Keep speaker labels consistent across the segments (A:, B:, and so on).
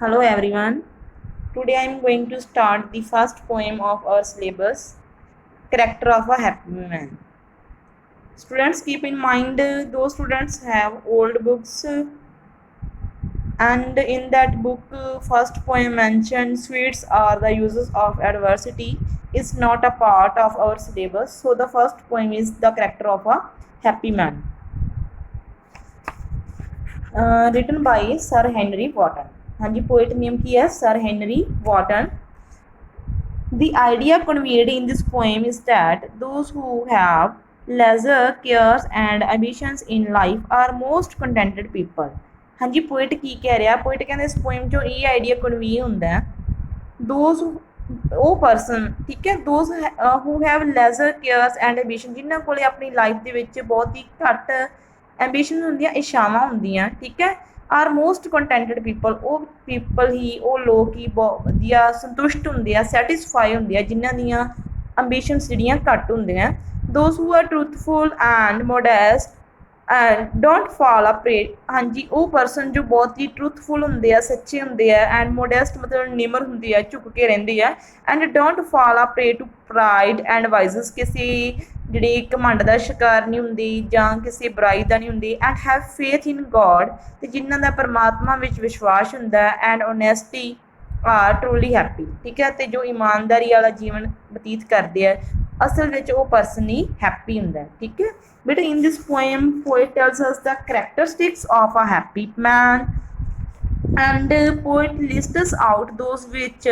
A: Hello everyone. Today I am going to start the first poem of our syllabus, Character of a Happy Man. Students, keep in mind those students have old books and in that book first poem mentioned sweets are the uses of adversity is not a part of our syllabus. So the first poem is the character of a happy man. Written by Sir Henry Wotton. हाँ जी, poet name की है sir Henry Wotton. The idea conveyed in this poem is that those who have leisure, cares and ambitions in life are most contented people. हाँ जी, poet की कह रहा, poet कहते इस poem चो ये आइडिया कन्वे होंदा है दोज ਉਹ ਪਰਸਨ, ਠੀਕ ਹੈ, those who have lesser cares and ambition, ਜਿਨ੍ਹਾਂ ਕੋਲ ਆਪਣੀ ਲਾਈਫ ਦੇ ਵਿੱਚ ਬਹੁਤ ਹੀ ਘੱਟ ਐਂਬੀਸ਼ਨ ਹੁੰਦੀਆਂ, ਇੱਛਾਵਾਂ ਹੁੰਦੀਆਂ, ਠੀਕ ਹੈ, ਆਰ ਮੋਸਟ ਕੰਟੈਂਟਡ ਪੀਪਲ, ਉਹ ਪੀਪਲ ਹੀ, ਉਹ ਲੋਕ ਹੀ ਬਹੁਤ ਵਧੀਆ ਸੰਤੁਸ਼ਟ ਹੁੰਦੇ ਆ, ਸੈਟਿਸਫਾਈ ਹੁੰਦੇ ਆ, ਜਿਨ੍ਹਾਂ ਦੀਆਂ ਐਂਬੀਸ਼ਨਸ ਜਿਹੜੀਆਂ ਘੱਟ ਹੁੰਦੀਆਂ. Those who are truthful and modest and don't fall a prey, ਹਾਂਜੀ, ਉਹ ਪਰਸਨ ਜੋ ਬਹੁਤ ਹੀ ਟਰੂਥਫੁਲ ਹੁੰਦੇ ਆ, ਸੱਚੇ ਹੁੰਦੇ ਆ, ਐਂਡ ਮੋਡੈਸਟ ਮਤਲਬ ਨਿਮਰ ਹੁੰਦੇ ਆ, ਝੁਕ ਕੇ ਰਹਿੰਦੇ ਆ, and don't fall a prey to pride and vices, ਕਿਸੇ ਜਿਹੜੀ ਘਮੰਡ ਦਾ ਸ਼ਿਕਾਰ ਨਹੀਂ ਹੁੰਦੀ ਜਾਂ ਕਿਸੇ ਬੁਰਾਈ ਦਾ ਨਹੀਂ ਹੁੰਦੀ, and have faith in God, ਅਤੇ ਜਿਨ੍ਹਾਂ ਦਾ ਪਰਮਾਤਮਾ ਵਿੱਚ ਵਿਸ਼ਵਾਸ ਹੁੰਦਾ, and honesty are truly happy, ਠੀਕ ਹੈ, ਅਤੇ ਜੋ ਇਮਾਨਦਾਰੀ ਵਾਲਾ ਜੀਵਨ ਬਤੀਤ ਕਰਦੇ ਆ, ਅਸਲ ਵਿੱਚ ਉਹ ਪਰਸਨ ਹੀ ਹੈਪੀ ਹੁੰਦਾ, ਠੀਕ ਹੈ. But in this poem, poet tells us the characteristics of a happy man, and poet lists out those which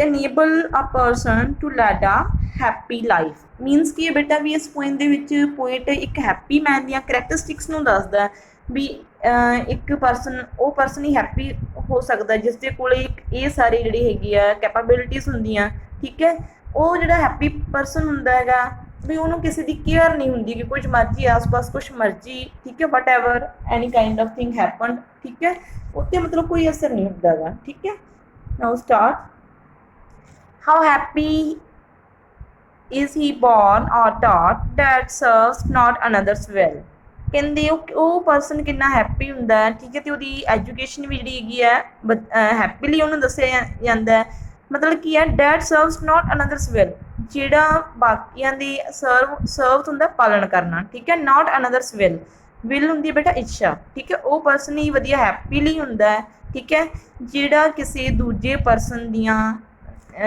A: enable a person to lead a happy life. Means कि बेटा भी इस poem ਦੇ ਵਿੱਚ poet ਇੱਕ happy man ਦੀਆਂ characteristics ਨੂੰ ਦੱਸਦਾ ਵੀ ਇੱਕ ਪਰਸਨ, ਉਹ ਪਰਸਨ ਹੀ ਹੈਪੀ ਹੋ ਸਕਦਾ ਜਿਸ ਦੇ ਕੋਲ ਇਹ ਸਾਰੀ ਜਿਹੜੀ ਹੈਗੀ ਆ ਕੈਪੇਬਿਲਿਟੀਜ਼ ਹੁੰਦੀਆਂ, ਠੀਕ ਹੈ. ਉਹ ਜਿਹੜਾ ਹੈਪੀ ਪਰਸਨ ਹੁੰਦਾ ਹੈਗਾ ਵੀ ਉਹਨੂੰ ਕਿਸੇ ਦੀ ਕੇਅਰ ਨਹੀਂ ਹੁੰਦੀ ਕਿ ਕੁਝ ਮਰਜ਼ੀ ਆਸ-ਪਾਸ ਕੁਛ ਮਰਜ਼ੀ, ਠੀਕ ਹੈ, whatever any kind of thing happen, ਠੀਕ ਹੈ, ਉੱਤੇ ਮਤਲਬ ਕੋਈ ਅਸਰ ਨਹੀਂ ਹੁੰਦਾ ਹੈਗਾ, ਠੀਕ ਹੈ. Now start. How happy is he born or taught that serves not another's well. ਕਹਿੰਦੇ ਉਹ ਪਰਸਨ ਕਿੰਨਾ ਹੈਪੀ ਹੁੰਦਾ ਹੈ, ਠੀਕ ਹੈ, ਅਤੇ ਉਹਦੀ ਐਜੂਕੇਸ਼ਨ ਵੀ ਜਿਹੜੀ ਹੈਗੀ ਹੈ ਹੈਪੀਲੀ ਉਹਨੂੰ ਦੱਸਿਆ ਜਾਂਦਾ ਹੈ. ਮਤਲਬ ਕੀ ਹੈ, ਡੈਟ ਸਰਵਸ ਨੋਟ ਅਨਦਰਸ ਵੈਲ, ਜਿਹੜਾ ਬਾਕੀਆਂ ਦੀ ਸਰਵ ਹੁੰਦਾ ਪਾਲਣ ਕਰਨਾ, ਠੀਕ ਹੈ, ਨੋਟ ਅਨਦਰਸ ਵੈਲ, ਵਿਲ ਹੁੰਦੀ ਹੈ ਬੇਟਾ ਇੱਛਾ, ਠੀਕ ਹੈ, ਉਹ ਪਰਸਨ ਹੀ ਵਧੀਆ ਹੈਪੀਲੀ ਹੁੰਦਾ ਹੈ, ਠੀਕ ਹੈ, ਜਿਹੜਾ ਕਿਸੇ ਦੂਜੇ ਪਰਸਨ ਦੀਆਂ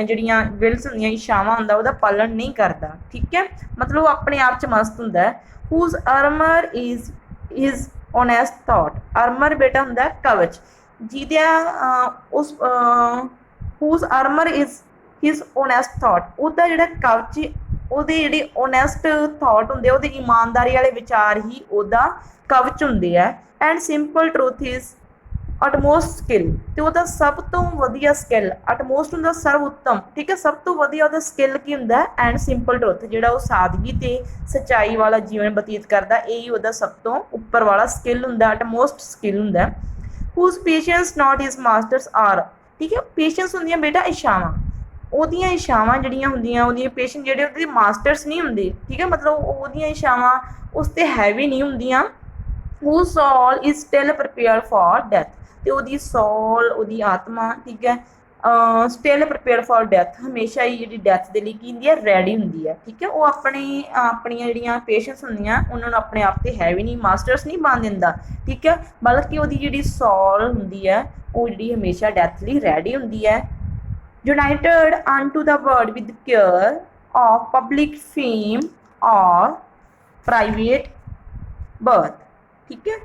A: ਜਿਹੜੀਆਂ ਵਿਲਸ ਹੁੰਦੀਆਂ, ਇੱਛਾਵਾਂ ਹੁੰਦਾ, ਉਹਦਾ ਪਾਲਣ ਨਹੀਂ ਕਰਦਾ, ਠੀਕ ਹੈ, ਮਤਲਬ ਉਹ ਆਪਣੇ ਆਪ 'ਚ ਮਸਤ ਹੁੰਦਾ ਹੈ. Whose armour is his honest thought, armour ਬੇਟਾ ਹੁੰਦਾ ਕਵਚ, ਜਿਹਦਾ ਉਸ whose armor is his honest thought, ਉਹਦਾ ਜਿਹੜਾ ਕਵਚ, ਉਹਦੇ ਜਿਹੜੇ ਓਨੈਸਟ ਥਾਟ ਹੁੰਦੇ, ਉਹਦੇ ਇਮਾਨਦਾਰੀ ਵਾਲੇ ਵਿਚਾਰ ਹੀ ਉਹਦਾ ਕਵਚ ਹੁੰਦੇ ਆ. And simple truth is utmost skill, ਅਤੇ ਉਹਦਾ ਸਭ ਤੋਂ ਵਧੀਆ ਸਕਿੱਲ, ਅਟਮੋਸਟ ਹੁੰਦਾ ਸਰਵ ਉੱਤਮ, ਠੀਕ ਹੈ, ਸਭ ਤੋਂ ਵਧੀਆ ਉਹਦਾ ਸਕਿੱਲ ਕੀ ਹੁੰਦਾ, ਐਂਡ ਸਿੰਪਲ ਟਰੂਥ, ਜਿਹੜਾ ਉਹ ਸਾਦਗੀ ਅਤੇ ਸੱਚਾਈ ਵਾਲਾ ਜੀਵਨ ਬਤੀਤ ਕਰਦਾ, ਇਹੀ ਉਹਦਾ ਸਭ ਤੋਂ ਉੱਪਰ ਵਾਲਾ ਸਕਿੱਲ ਹੁੰਦਾ, ਅਟਮੋਸਟ ਸਕਿੱਲ ਹੁੰਦਾ. whose patience not his masters are, ਠੀਕ ਹੈ, ਪੇਸ਼ੈਂਸ ਹੁੰਦੀਆਂ ਬੇਟਾ ਇੱਛਾਵਾਂ, ਉਹਦੀਆਂ ਇੱਛਾਵਾਂ ਜਿਹੜੀਆਂ ਹੁੰਦੀਆਂ, ਉਹਦੀਆਂ ਪੇਸ਼ੈਂਸ ਜਿਹੜੇ ਉਹਦੇ ਮਾਸਟਰਸ ਨਹੀਂ ਹੁੰਦੇ, ਠੀਕ ਹੈ, ਮਤਲਬ ਉਹਦੀਆਂ ਇੱਛਾਵਾਂ ਉਸ 'ਤੇ ਹੈਵੀ ਨਹੀਂ ਹੁੰਦੀਆਂ. Who soul is still prepare for death, ਅਤੇ ਉਹਦੀ ਸੋਲ, ਉਹਦੀ ਆਤਮਾ, ਠੀਕ ਹੈ, ਸਟਿਲ ਪ੍ਰੀਪੇਅਰ ਫॉर ਡੈਥ, ਹਮੇਸ਼ਾ ਹੀ ਜਿਹੜੀ ਡੈਥ ਦੇ ਲਈ ਕੀ ਹੁੰਦੀ ਹੈ, ਰੈਡੀ ਹੁੰਦੀ ਹੈ, ਠੀਕ ਹੈ. ਉਹ ਆਪਣੀਆਂ ਜਿਹੜੀਆਂ ਪੇਸ਼ੈਂਸ ਹੁੰਦੀਆਂ ਉਹਨਾਂ ਨੂੰ ਆਪਣੇ ਆਪ 'ਤੇ ਹੈਵੀ ਨਹੀਂ, ਮਾਸਟਰਸ ਨਹੀਂ ਬਣ ਦਿੰਦਾ, ਠੀਕ ਹੈ, ਬਲਕਿ ਉਹਦੀ ਜਿਹੜੀ ਸੋਲ ਹੁੰਦੀ ਹੈ ਉਹ ਜਿਹੜੀ ਹਮੇਸ਼ਾ ਡੈਥ ਲਈ ਰੈਡੀ ਹੁੰਦੀ ਹੈ. United unto the world with care of public fame or private birth, ਠੀਕ ਹੈ.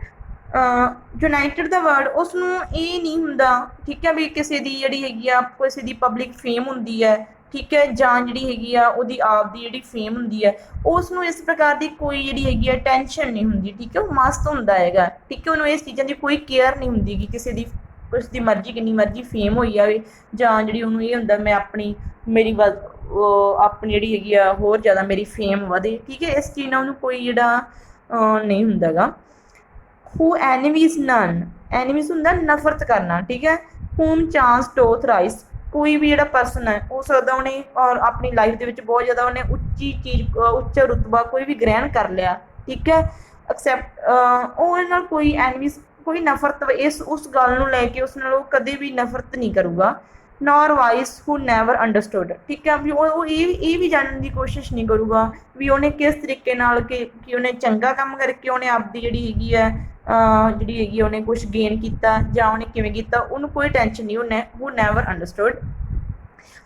A: ਯੂਨਾਈਟਡ ਦਾ ਵਰਡ, ਉਸਨੂੰ ਇਹ ਨਹੀਂ ਹੁੰਦਾ, ਠੀਕ ਹੈ, ਵੀ ਕਿਸੇ ਦੀ ਜਿਹੜੀ ਹੈਗੀ ਆ, ਕਿਸੇ ਦੀ ਪਬਲਿਕ ਫੇਮ ਹੁੰਦੀ ਹੈ, ਠੀਕ ਹੈ, ਜਾਂ ਜਿਹੜੀ ਹੈਗੀ ਆ ਉਹਦੀ ਆਪ ਦੀ ਜਿਹੜੀ ਫੇਮ ਹੁੰਦੀ ਹੈ, ਉਸ ਨੂੰ ਇਸ ਪ੍ਰਕਾਰ ਦੀ ਕੋਈ ਜਿਹੜੀ ਹੈਗੀ ਆ ਟੈਨਸ਼ਨ ਨਹੀਂ ਹੁੰਦੀ, ਠੀਕ ਹੈ, ਉਹ ਮਸਤ ਹੁੰਦਾ ਹੈਗਾ, ਠੀਕ ਹੈ, ਉਹਨੂੰ ਇਸ ਚੀਜ਼ਾਂ ਦੀ ਕੋਈ ਕੇਅਰ ਨਹੀਂ ਹੁੰਦੀ ਕਿ ਕਿਸੇ ਦੀ ਉਸ ਦੀ ਮਰਜ਼ੀ ਕਿੰਨੀ ਮਰਜ਼ੀ ਫੇਮ ਹੋਈ ਜਾਵੇ, ਜਾਂ ਜਿਹੜੀ ਉਹਨੂੰ ਇਹ ਹੁੰਦਾ ਮੈਂ ਆਪਣੀ ਆਪਣੀ ਜਿਹੜੀ ਹੈਗੀ ਆ ਹੋਰ ਜ਼ਿਆਦਾ ਮੇਰੀ ਫੇਮ ਵਧੇ, ਠੀਕ ਹੈ, ਇਸ ਚੀਜ਼ ਨਾਲ ਉਹਨੂੰ ਕੋਈ ਜਿਹੜਾ ਨਹੀਂ ਹੁੰਦਾ ਗਾ. ਹੂ ਐਨੀਮੀਜ਼ ਨਨ, ਐਨੀਮੀਜ਼ ਹੁੰਦਾ ਨਫ਼ਰਤ ਕਰਨਾ, ਠੀਕ ਹੈ. ਹੂਮ ਚਾਂਸ ਟੂ ਥਰਾਈਸ, ਕੋਈ ਵੀ ਜਿਹੜਾ ਪਰਸਨ ਹੈ ਹੋ ਸਕਦਾ ਉਹਨੇ ਔਰ ਆਪਣੀ ਲਾਈਫ ਦੇ ਵਿੱਚ ਬਹੁਤ ਜ਼ਿਆਦਾ ਉਹਨੇ ਉੱਚੀ ਚੀਜ਼, ਉੱਚਾ ਰੁਤਬਾ ਕੋਈ ਵੀ ਗ੍ਰਹਿਣ ਕਰ ਲਿਆ, ਠੀਕ ਹੈ, ਐਕਸੈਪਟ ਉਹ ਨਾਲ ਕੋਈ ਐਨਮੀਜ਼ ਕੋਈ ਨਫ਼ਰਤ ਇਸ ਉਸ ਗੱਲ ਨੂੰ ਲੈ ਕੇ ਉਸ ਨਾਲ ਉਹ ਕਦੇ ਵੀ ਨਫ਼ਰਤ ਨਹੀਂ ਕਰੂਗਾ। ਨੋਰ ਵਾਈਸ ਹੂ ਨੈਵਰ ਅੰਡਰਸਟੂਡ, ਠੀਕ ਹੈ, ਵੀ ਉਹ ਇਹ ਵੀ ਜਾਣਨ ਦੀ ਕੋਸ਼ਿਸ਼ ਨਹੀਂ ਕਰੂਗਾ ਵੀ ਉਹਨੇ ਕਿਸ ਤਰੀਕੇ ਨਾਲ ਕਿ ਉਹਨੇ ਚੰਗਾ ਕੰਮ ਕਰਕੇ ਉਹਨੇ ਆਪਦੀ ਜਿਹੜੀ ਹੈਗੀ ਹੈ ਉਹਨੇ ਕੁਛ ਗੇਨ ਕੀਤਾ ਜਾਂ ਉਹਨੇ ਕਿਵੇਂ ਕੀਤਾ, ਉਹਨੂੰ ਕੋਈ ਟੈਨਸ਼ਨ ਨਹੀਂ। ਉਹਨੇ who never understood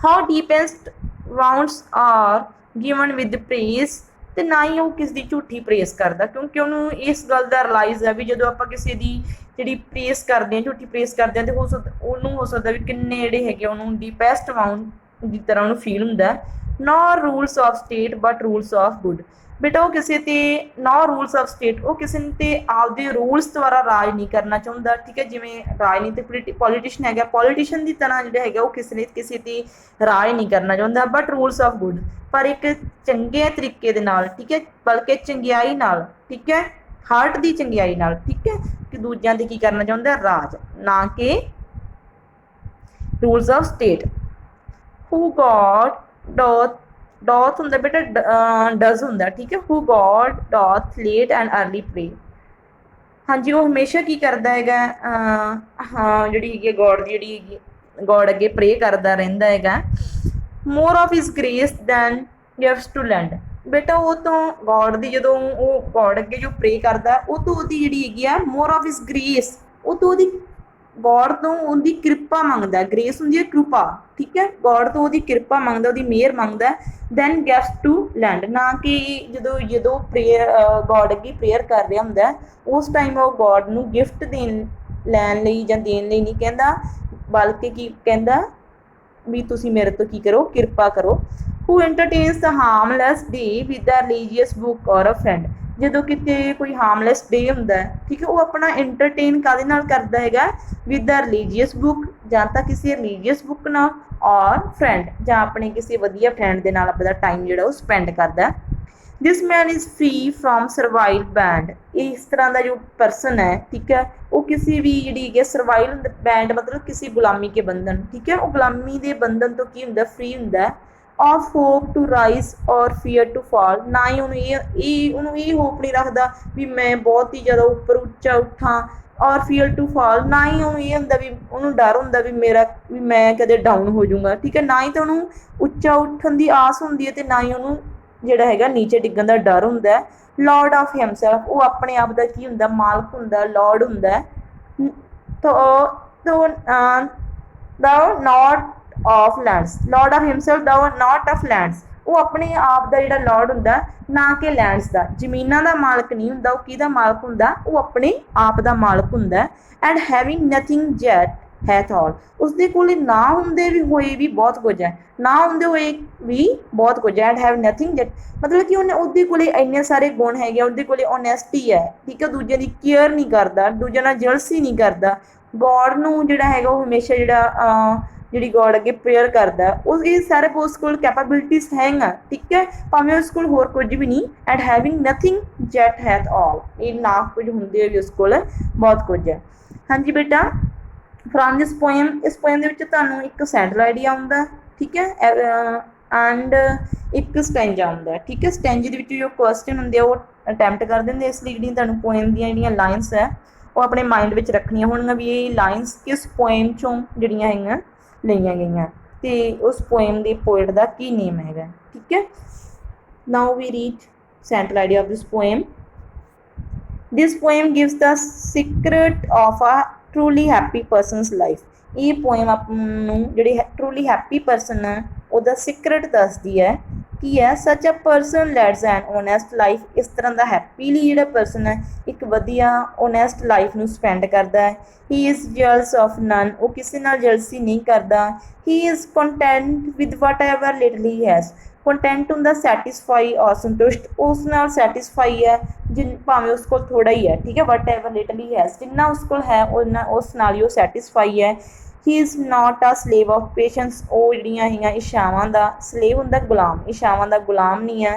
A: how deepest wounds are given with praise, ਤੇ ਨਾ ਹੀ ਉਹ ਕਿਸ ਦੀ ਝੂਠੀ ਪ੍ਰੇਸ ਕਰਦਾ, ਕਿਉਂਕਿ ਉਹਨੂੰ ਇਸ ਗੱਲ ਦਾ ਰਿਲਾਈਜ਼ ਹੈ ਵੀ ਜਦੋਂ ਆਪਾਂ ਕਿਸੇ ਦੀ ਜਿਹੜੀ ਪ੍ਰੇਸ ਕਰਦੇ ਹਾਂ, ਝੂਠੀ ਪ੍ਰੇਸ ਕਰਦੇ ਹਾਂ, ਤੇ ਉਹਨੂੰ ਹੋ ਸਕਦਾ ਵੀ ਕਿੰਨੇ ਜਿਹੜੇ ਹੈਗੇ ਉਹਨੂੰ ਡੀਪੈਸਟ ਅਮਾਊਂਟ ਦੀ ਤਰ੍ਹਾਂ ਉਹਨੂੰ ਫੀਲ ਹੁੰਦਾ। Note rules of state but rules of good, ਬੇਟਾ ਉਹ ਕਿਸੇ ਤੇ ਨੋ ਰੂਲਸ ਆਫ ਸਟੇਟ, ਉਹ ਕਿਸੇ ਤੇ ਆਪਦੇ ਰੂਲਸ ਦੁਆਰਾ ਰਾਜ ਨਹੀਂ ਕਰਨਾ ਚਾਹੁੰਦਾ, ਠੀਕ ਹੈ, ਜਿਵੇਂ ਰਾਜਨੀਤਿਕ ਪੋਲੀਟੀਸ਼ਨ ਹੈਗਾ, ਪੋਲੀਟੀਸ਼ਨ ਦੀ ਤਰ੍ਹਾਂ ਜਿਹੜਾ ਹੈਗਾ ਉਹ ਕਿਸੇ ਤੇ ਰਾਜ ਨਹੀਂ ਕਰਨਾ ਚਾਹੁੰਦਾ। ਬਟ ਰੂਲਸ ਆਫ ਗੁੱਡ, ਪਰ ਇੱਕ ਚੰਗੇ ਤਰੀਕੇ ਦੇ ਨਾਲ, ਠੀਕ ਹੈ, ਬਲਕਿ ਚੰਗਿਆਈ ਨਾਲ, ਠੀਕ ਹੈ, ਹਾਰਟ ਦੀ ਚੰਗਿਆਈ ਨਾਲ, ਠੀਕ ਹੈ, ਕਿ ਦੂਜਿਆਂ ਦੇ ਕੀ ਕਰਨਾ ਚਾਹੁੰਦਾ, ਰਾਜ, ਨਾ ਕਿ rules of state. Who God doth ਹੁੰਦਾ ਬੇਟਾ ਡਜ਼ ਹੁੰਦਾ, ਠੀਕ ਹੈ, who God doth late and early pray, ਹਾਂਜੀ ਉਹ ਹਮੇਸ਼ਾ ਕੀ ਕਰਦਾ ਹੈਗਾ, ਹਾਂ ਜਿਹੜੀ ਹੈਗੀ ਗॉड ਦੀ ਜਿਹੜੀ ਹੈਗੀ ਗॉड ਅੱਗੇ ਪ੍ਰੇ ਕਰਦਾ ਰਹਿੰਦਾ ਹੈਗਾ। More of his grace than gives to land, ਬੇਟਾ ਉਹ ਤੋਂ ਗॉड ਦੀ ਜਦੋਂ ਉਹ ਗॉड ਅੱਗੇ ਜੋ ਪ੍ਰੇ ਕਰਦਾ ਉਹ ਤੋਂ ਉਹਦੀ ਜਿਹੜੀ ਹੈਗੀ ਆ ਮੋਰ ਆਫ ਹਿਸ ਗ੍ਰੇਸ, ਉਹ ਤੋਂ ਉਹਦੀ ਗॉड ਤੋਂ ਉਹਦੀ ਕਿਰਪਾ ਮੰਗਦਾ। ਗ੍ਰੇਸ ਹੁੰਦੀ ਹੈ ਕਿਰਪਾ, ਠੀਕ ਹੈ, ਗॉड ਤੋਂ ਉਹਦੀ ਕਿਰਪਾ ਮੰਗਦਾ, ਉਹਦੀ ਮਿਹਰ ਮੰਗਦਾ। ਦੈਨ ਗਿਵਸ ਟੂ ਲੈਂਡ, ਨਾ ਕਿ ਜਦੋਂ ਪ੍ਰੇਅਰ ਗॉड ਅੱਗੇ ਪ੍ਰੇਅਰ ਕਰ ਰਿਹਾ ਹੁੰਦਾ ਉਸ ਟਾਈਮ ਉਹ ਗॉड ਨੂੰ ਗਿਫਟ ਲੈਣ ਲਈ ਜਾਂ ਦੇਣ ਲਈ ਨਹੀਂ ਕਹਿੰਦਾ, ਬਲਕਿ ਕੀ ਕਹਿੰਦਾ ਵੀ ਤੁਸੀਂ ਮੇਰੇ ਤੋਂ ਕੀ ਕਰੋ, ਕਿਰਪਾ ਕਰੋ। ਹੂ ਐਂਟਰਟੇਨਸ ਦ ਹਾਰਮਲੈਸ ਡੇ ਵਿਦ ਦ ਰਿਲੀਜੀਅਸ ਬੁੱਕ ਔਰ ਅ ਫਰੈਂਡ, ਜਦੋਂ ਕਿਤੇ ਕੋਈ ਹਾਰਮਲੈਸ ਡੇ ਹੁੰਦਾ, ਠੀਕ ਹੈ, ਉਹ ਆਪਣਾ ਐਂਟਰਟੇਨ ਕਾਹਦੇ ਨਾਲ ਕਰਦਾ ਹੈਗਾ, ਵਿਦ ਦ ਰਿਲੀਜੀਅਸ ਬੁੱਕ, ਜਾਂ ਤਾਂ ਕਿਸੇ ਰਿਲੀਜੀਅਸ ਬੁੱਕ ਨਾਲ, ਔਰ ਫਰੈਂਡ, ਜਾਂ ਆਪਣੇ ਕਿਸੇ ਵਧੀਆ ਫਰੈਂਡ ਦੇ ਨਾਲ ਆਪਣਾ ਟਾਈਮ ਜਿਹੜਾ ਉਹ ਸਪੈਂਡ ਕਰਦਾ। This man is free from servile band, ਇਸ ਤਰ੍ਹਾਂ ਦਾ ਜੋ ਪਰਸਨ ਹੈ, ਠੀਕ ਹੈ, ਉਹ ਕਿਸੇ ਵੀ ਜਿਹੜੀ ਹੈਗੀ ਸਰਵਾਈਵ ਬੈਂਡ ਮਤਲਬ ਕਿਸੇ ਗੁਲਾਮੀ ਕੇ ਬੰਧਨ, ਠੀਕ ਹੈ, ਉਹ ਗੁਲਾਮੀ ਦੇ ਬੰਧਨ ਤੋਂ ਕੀ ਹੁੰਦਾ, ਫ੍ਰੀ ਹੁੰਦਾ। ਆਫ ਹੋਪ ਟੂ ਰਾਈਜ਼ ਔਰ ਫੀਅਰ ਟੂ ਫਾਲ, ਨਾ ਹੀ ਉਹਨੂੰ ਇਹ ਹੋਪ ਨਹੀਂ ਰੱਖਦਾ ਵੀ ਮੈਂ ਬਹੁਤ ਹੀ ਜ਼ਿਆਦਾ ਉੱਪਰ ਉੱਚਾ ਉੱਠਾਂ, ਔਰ ਫੀਅਰ ਟੂ ਫਾਲ, ਨਾ ਹੀ ਉਹਨੂੰ ਇਹ ਹੁੰਦਾ ਵੀ ਉਹਨੂੰ ਡਰ ਹੁੰਦਾ ਵੀ ਮੈਂ ਕਦੇ ਡਾਊਨ ਹੋ ਜਾਊਂਗਾ, ਠੀਕ ਹੈ, ਨਾ ਹੀ ਤਾਂ ਉਹਨੂੰ ਉੱਚਾ ਉੱਠਣ ਦੀ ਆਸ ਹੁੰਦੀ ਹੈ, ਤੇ ਨਾ ਹੀ ਉਹਨੂੰ ਜਿਹੜਾ ਹੈਗਾ ਨੀਚੇ ਡਿੱਗਣ ਦਾ ਡਰ ਹੁੰਦਾ। ਲॉर्ड ਆਫ ਹਿਮਸੈਲਫ, ਉਹ ਆਪਣੇ ਆਪ ਦਾ ਕੀ ਹੁੰਦਾ, ਮਾਲਕ ਹੁੰਦਾ, ਲॉर्ड ਹੁੰਦਾ। Not of lands, lord of himself not of lands, ਉਹ ਆਪਣੇ ਆਪ ਦਾ ਜਿਹੜਾ ਲॉर्ड ਹੁੰਦਾ, ਨਾ ਕਿ ਲੈਂਡਸ ਦਾ, ਜ਼ਮੀਨਾਂ ਦਾ ਮਾਲਕ ਨਹੀਂ ਹੁੰਦਾ। ਉਹ ਕਿਹਦਾ ਮਾਲਕ ਹੁੰਦਾ, ਉਹ ਆਪਣੇ ਆਪ ਦਾ ਮਾਲਕ ਹੁੰਦਾ। ਐਂਡ ਹੈਵਿੰਗ ਨਥਿੰਗ ਯੈਟ ਹੈਥ ਆਲ, ਉਸਦੇ ਕੋਲ ਨਾ ਹੁੰਦੇ ਵੀ ਹੋਏ ਵੀ ਬਹੁਤ ਕੁਝ ਹੈ, ਨਾ ਹੁੰਦੇ ਹੋਏ ਵੀ ਬਹੁਤ ਕੁਝ ਹੈ। ਐਂਡ ਹੈਵ ਨਥਿੰਗ ਯੈਟ ਮਤਲਬ ਕਿ ਉਹਦੇ ਕੋਲੇ ਇੰਨੇ ਸਾਰੇ ਗੁਣ ਹੈਗੇ, ਉਹਦੇ ਕੋਲੇ ਓਨੈਸਟੀ ਹੈ, ਠੀਕ ਹੈ, ਦੂਜਿਆਂ ਦੀ ਕੇਅਰ ਨਹੀਂ ਕਰਦਾ, ਦੂਜਿਆਂ ਨਾਲ ਜਲਸੀ ਨਹੀਂ ਕਰਦਾ। ਗॉड ਨੂੰ ਜਿਹੜਾ ਹੈਗਾ ਉਹ ਹਮੇਸ਼ਾ ਜਿਹੜੀ ਗॉड ਅੱਗੇ ਪ੍ਰੇਅਰ ਕਰਦਾ, ਉਹ ਇਹ ਸਾਰੇ ਉਸ ਕੋਲ ਕੈਪੇਬਿਲਿਟੀਜ਼ ਹੈਗਾ, ਠੀਕ ਹੈ, ਭਾਵੇਂ ਉਸ ਕੋਲ ਹੋਰ ਕੁਝ ਵੀ ਨਹੀਂ। ਐਂਡ ਹੈਵਿੰਗ ਨਥਿੰਗ ਯੈਟ ਹੈਥ ਆਲ, ਇਹ ਨਾ ਕੁਝ ਹੁੰਦੇ ਵੀ ਉਸ ਕੋਲ ਬਹੁਤ ਕੁਝ ਹੈ। ਹਾਂਜੀ ਬੇਟਾ, ਫਰੋਮ ਦਿਸ ਪੋਇਮ, ਇਸ ਪੋਇਮ ਦੇ ਵਿੱਚ ਤੁਹਾਨੂੰ ਇੱਕ ਸੈਂਟਰਲ ਆਈਡੀਆ ਆਉਂਦਾ, ਠੀਕ ਹੈ, ਐਂਡ ਇੱਕ ਸਟੈਂਜਾ ਆਉਂਦਾ, ਠੀਕ ਹੈ। ਸਟੈਂਜੇ ਦੇ ਵਿੱਚ ਜੋ ਕੁਐਸਚਨ ਹੁੰਦੇ ਆ ਉਹ ਅਟੈਂਪਟ ਕਰ ਦਿੰਦੇ, ਇਸ ਲਈ ਜਿਹੜੀਆਂ ਤੁਹਾਨੂੰ ਪੋਇਮ ਦੀਆਂ ਜਿਹੜੀਆਂ ਲਾਈਨਸ ਹੈ ਉਹ ਆਪਣੇ ਮਾਈਂਡ ਵਿੱਚ ਰੱਖਣੀਆਂ ਹੋਣਗੀਆਂ ਵੀ ਇਹ ਲਾਈਨਸ ਕਿਸ ਪੋਇਮ ਚੋਂ ਜਿਹੜੀਆਂ ਹੈਗੀਆਂ ਲਈਆਂ ਗਈਆਂ, ਤੇ ਉਸ ਪੋਇਮ ਦੇ ਪੋਇਟ ਦਾ ਕੀ ਨੇਮ ਹੈਗਾ, ਠੀਕ ਹੈ। Now we read central idea of this poem. This poem gives the secret of a truly happy person's life, ਇਹ ਪੋਇਮ ਆਪ ਨੂੰ ਜਿਹੜੇ ਟਰੂਲੀ ਹੈਪੀ ਪਰਸਨ ਹੈ ਉਹਦਾ ਸੀਕ੍ਰੇਟ ਦੱਸਦੀ ਹੈ। ਕੀ ਹੈ, such a person leads an honest life, ਇਸ ਤਰ੍ਹਾਂ ਦਾ ਹੈਪੀਲੀ ਜਿਹੜਾ ਪਰਸਨ ਹੈ ਇੱਕ ਵਧੀਆ ਓਨੈਸਟ ਲਾਈਫ ਨੂੰ ਸਪੈਂਡ ਕਰਦਾ ਹੈ। ਹੀ ਇਜ਼ ਜੈਲਸ ਆਫ ਨਨ, ਉਹ ਕਿਸੇ ਨਾਲ ਜਲਸੀ ਨਹੀਂ ਕਰਦਾ। ਹੀ is content with what ever little he has, content ਹੁੰਦਾ ਸੈਟਿਸਫਾਈ ਔਰ ਸੰਤੁਸ਼ਟ, ਉਸ ਨਾਲ ਸੈਟਿਸਫਾਈ ਹੈ ਭਾਵੇਂ ਉਸ ਕੋਲ ਥੋੜਾ ਹੀ ਹੈ, ਠੀਕ ਹੈ। ਵਟ ਐਵਰ ਲਿਟਲ ਹੀ ਹੈਜ਼, ਜਿੰਨਾ ਉਸ ਕੋਲ ਹੈ ਉਸ ਨਾਲ ਹੀ ਉਹ ਸੈਟਿਸਫਾਈ ਹੈ। He is not a slave of patience, ਉਹ ਜਿਹੜੀਆਂ ਹੈਗੀਆਂ ਇੱਛਾਵਾਂ ਦਾ, ਸਲੇਵ ਹੁੰਦਾ ਗੁਲਾਮ, ਇੱਛਾਵਾਂ ਦਾ ਗੁਲਾਮ ਨਹੀਂ ਹੈ।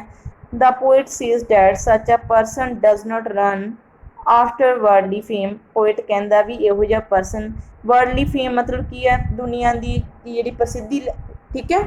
A: ਦ poet says that such a person does not run after worldly fame, poet ਕਹਿੰਦਾ ਵੀ ਇਹੋ ਜਿਹਾ ਪਰਸਨ ਵਰਡਲੀ ਫੇਮ ਮਤਲਬ ਕੀ ਹੈ, ਦੁਨੀਆ ਦੀ ਜਿਹੜੀ ਪ੍ਰਸਿੱਧੀ, ਠੀਕ ਹੈ,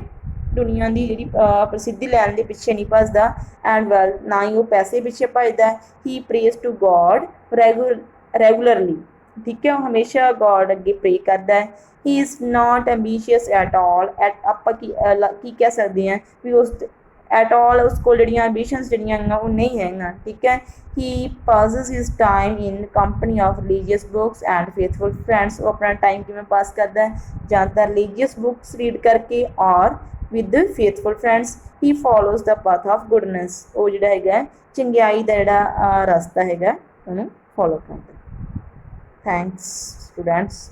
A: ਦੁਨੀਆ ਦੀ ਜਿਹੜੀ ਪ੍ਰਸਿੱਧੀ ਲੈਣ ਦੇ ਪਿੱਛੇ ਨਹੀਂ ਭੱਜਦਾ। ਐਂਡ ਵੈਲ, ਨਾ ਹੀ ਉਹ ਪੈਸੇ ਪਿੱਛੇ ਭੱਜਦਾ। He prays to God regularly, ठीक है, वो हमेशा गॉड अगे प्रे करता है। He is not ambitious at all, एट आप की कह सकते हैं भी उस एट ऑल उस को जड़ियाँ एम्बिशंस जड़ियाँ वो नहीं है, ठीक है। He passes his time in company of religious books and faithful friends, वो अपना टाइम किमें पास करता है, ज़्यादातर रिलीजियस बुक्स रीड करके और with faithful friends. He follows the path of goodness, वो जोड़ा है चंगियाई का जोड़ा रास्ता है उन्होंने फॉलो करता है। Thanks students.